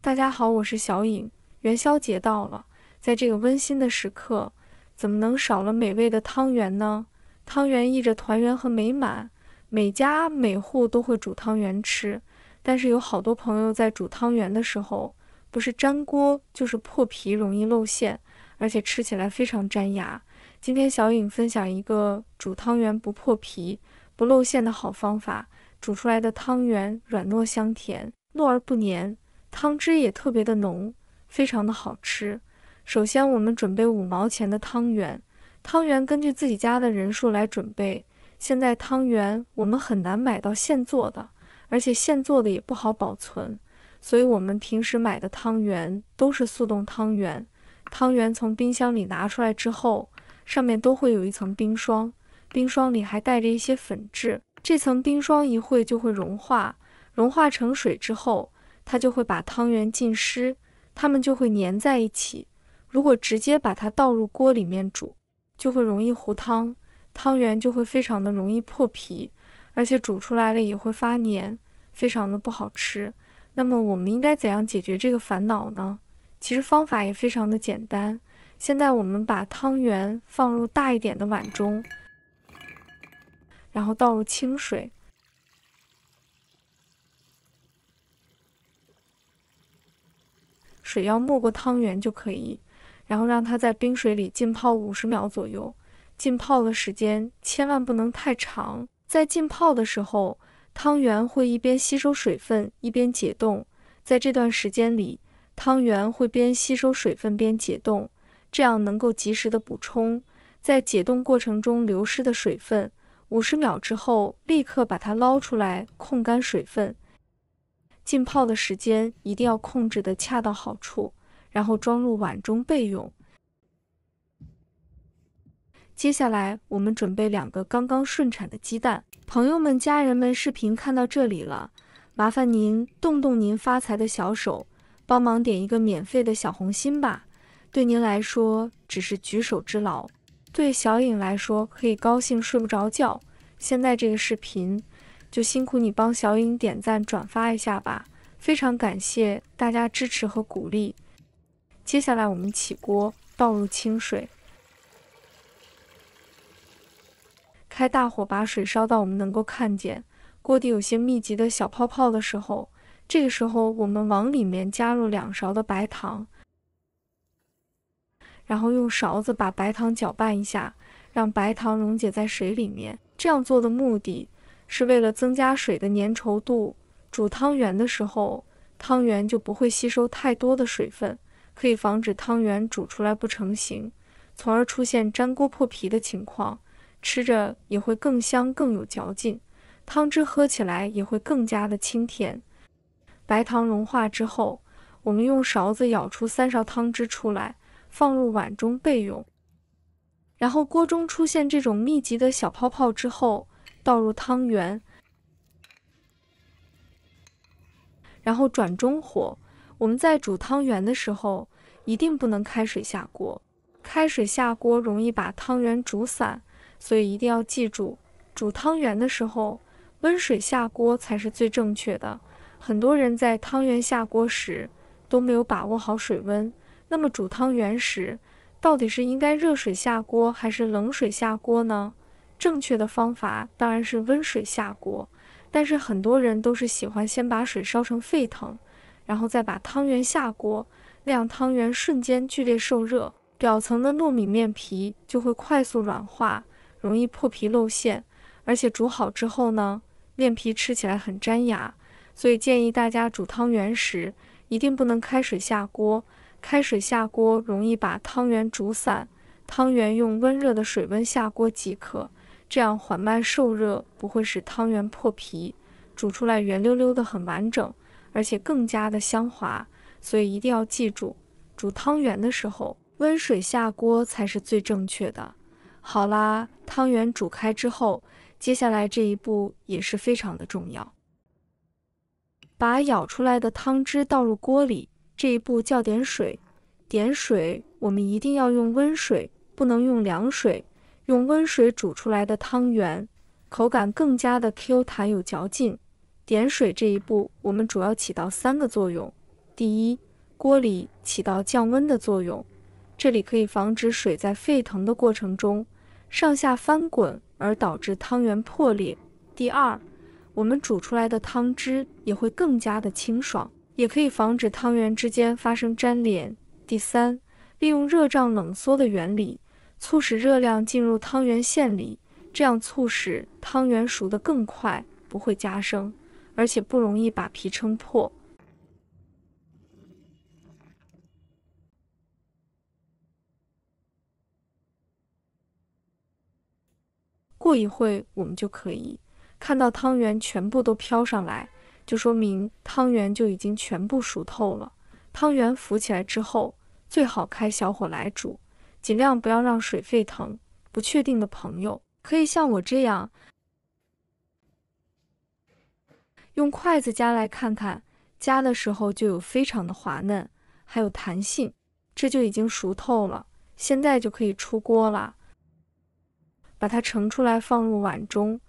大家好，我是小颖。元宵节到了，在这个温馨的时刻，怎么能少了美味的汤圆呢？汤圆意着团圆和美满，每家每户都会煮汤圆吃。但是有好多朋友在煮汤圆的时候，不是粘锅就是破皮，容易露馅，而且吃起来非常粘牙。今天小颖分享一个煮汤圆不破皮、不露馅的好方法，煮出来的汤圆软糯香甜，糯而不黏。汤汁也特别的浓，非常的好吃。首先我们准备5毛钱的汤圆，汤圆根据自己家的人数来准备。现在汤圆我们很难买到现做的，而且现做的也不好保存，所以我们平时买的汤圆都是速冻汤圆。汤圆从冰箱里拿出来之后，上面都会有一层冰霜，冰霜里还带着一些粉质，这层冰霜一会就会融化，融化成水之后，它就会把汤圆浸湿，它们就会粘在一起。如果直接把它倒入锅里面煮，就会容易糊汤，汤圆就会非常的容易破皮，而且煮出来了也会发黏，非常的不好吃。那么我们应该怎样解决这个烦恼呢？其实方法也非常的简单。现在我们把汤圆放入大一点的碗中，然后倒入清水，水要没过汤圆就可以，然后让它在冰水里浸泡50秒左右。浸泡的时间千万不能太长，在浸泡的时候，汤圆会一边吸收水分一边解冻，在这段时间里，汤圆会边吸收水分边解冻，这样能够及时的补充在解冻过程中流失的水分。50秒之后，立刻把它捞出来，控干水分。浸泡的时间一定要控制的恰到好处，然后装入碗中备用。接下来我们准备2个刚刚顺产的鸡蛋。朋友们、家人们，视频看到这里了，麻烦您动动您发财的小手，帮忙点一个免费的小红心吧。对您来说只是举手之劳，对小颖来说可以高兴睡不着觉。现在这个视频就辛苦你帮小颖点赞转发一下吧，非常感谢大家支持和鼓励。接下来我们起锅，倒入清水，开大火把水烧到我们能够看见锅底有些密集的小泡泡的时候，这个时候我们往里面加入2勺的白糖，然后用勺子把白糖搅拌一下，让白糖溶解在水里面。这样做的目的是为了增加水的粘稠度，煮汤圆的时候，汤圆就不会吸收太多的水分，可以防止汤圆煮出来不成形，从而出现粘锅破皮的情况。吃着也会更香更有嚼劲，汤汁喝起来也会更加的清甜。白糖融化之后，我们用勺子舀出3勺汤汁出来，放入碗中备用。然后锅中出现这种密集的小泡泡之后，倒入汤圆，然后转中火。我们在煮汤圆的时候，一定不能开水下锅，开水下锅容易把汤圆煮散，所以一定要记住，煮汤圆的时候，温水下锅才是最正确的。很多人在汤圆下锅时都没有把握好水温，那么煮汤圆时，到底是应该热水下锅还是冷水下锅呢？正确的方法当然是温水下锅，但是很多人都是喜欢先把水烧成沸腾，然后再把汤圆下锅，那样汤圆瞬间剧烈受热，表层的糯米面皮就会快速软化，容易破皮露馅，而且煮好之后呢，面皮吃起来很粘牙。所以建议大家煮汤圆时一定不能开水下锅，开水下锅容易把汤圆煮散，汤圆用温热的水温下锅即可，这样缓慢受热不会使汤圆破皮，煮出来圆溜溜的很完整，而且更加的香滑。所以一定要记住，煮汤圆的时候温水下锅才是最正确的。好啦，汤圆煮开之后，接下来这一步也是非常的重要，把舀出来的汤汁倒入锅里，这一步叫点水。点水我们一定要用温水，不能用凉水。用温水煮出来的汤圆，口感更加的 Q 弹有嚼劲。点水这一步我们主要起到3个作用。第一，锅里起到降温的作用，这里可以防止水在沸腾的过程中上下翻滚而导致汤圆破裂。第二，我们煮出来的汤汁也会更加的清爽，也可以防止汤圆之间发生粘连。第三，利用热胀冷缩的原理，促使热量进入汤圆馅里，这样促使汤圆熟得更快，不会加生，而且不容易把皮撑破。过一会我们就可以看到汤圆全部都飘上来，就说明汤圆就已经全部熟透了。汤圆浮起来之后，最好开小火来煮，尽量不要让水沸腾。不确定的朋友可以像我这样用筷子夹来看看，夹的时候就有非常的滑嫩，还有弹性，这就已经熟透了。现在就可以出锅了，把它盛出来放入碗中。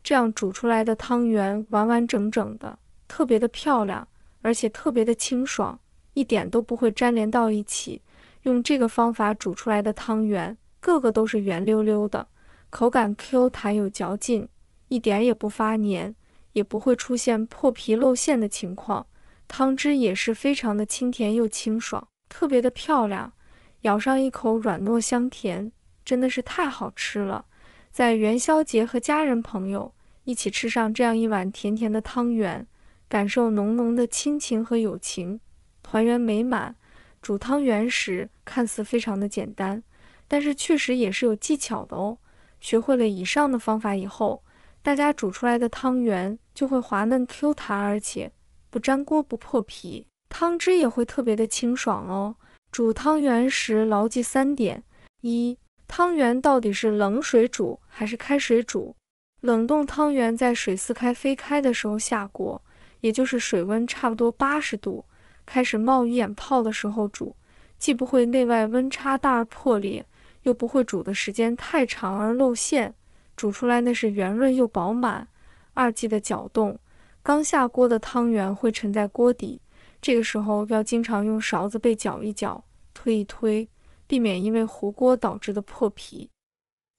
这样煮出来的汤圆完完整整的，特别的漂亮，而且特别的清爽，一点都不会粘连到一起。用这个方法煮出来的汤圆，个个都是圆溜溜的，口感 Q 弹有嚼劲，一点也不发黏，也不会出现破皮露馅的情况。汤汁也是非常的清甜又清爽，特别的漂亮，咬上一口软糯香甜，真的是太好吃了。在元宵节和家人朋友一起吃上这样一碗甜甜的汤圆，感受浓浓的亲情和友情，团圆美满。煮汤圆时看似非常的简单，但是确实也是有技巧的哦。学会了以上的方法以后，大家煮出来的汤圆就会滑嫩 Q 弹，而且不粘锅不破皮，汤汁也会特别的清爽哦。煮汤圆时牢记3点：一、汤圆到底是冷水煮还是开水煮？冷冻汤圆在水似开非开的时候下锅，也就是水温差不多80度，开始冒鱼眼泡的时候煮，既不会内外温差大而破裂，又不会煮的时间太长而露馅，煮出来那是圆润又饱满。二、记得搅动，刚下锅的汤圆会沉在锅底，这个时候要经常用勺子背搅一搅，推一推，避免因为糊锅导致的破皮。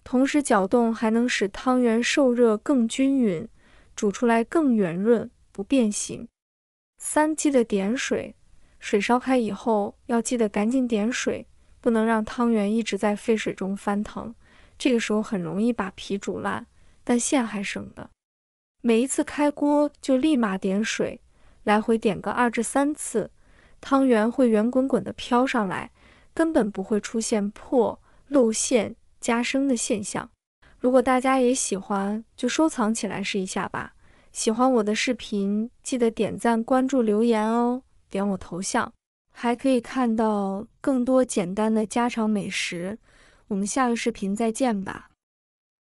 同时搅动还能使汤圆受热更均匀，煮出来更圆润，不变形。三、记得点水，水烧开以后要记得赶紧点水，不能让汤圆一直在沸水中翻腾，这个时候很容易把皮煮烂，但馅还生的。每一次开锅就立马点水，来回点个2至3次，汤圆会圆滚滚地飘上来，根本不会出现破、露馅、加生的现象。如果大家也喜欢，就收藏起来试一下吧。喜欢我的视频，记得点赞、关注、留言哦，点我头像，还可以看到更多简单的家常美食。我们下个视频再见吧。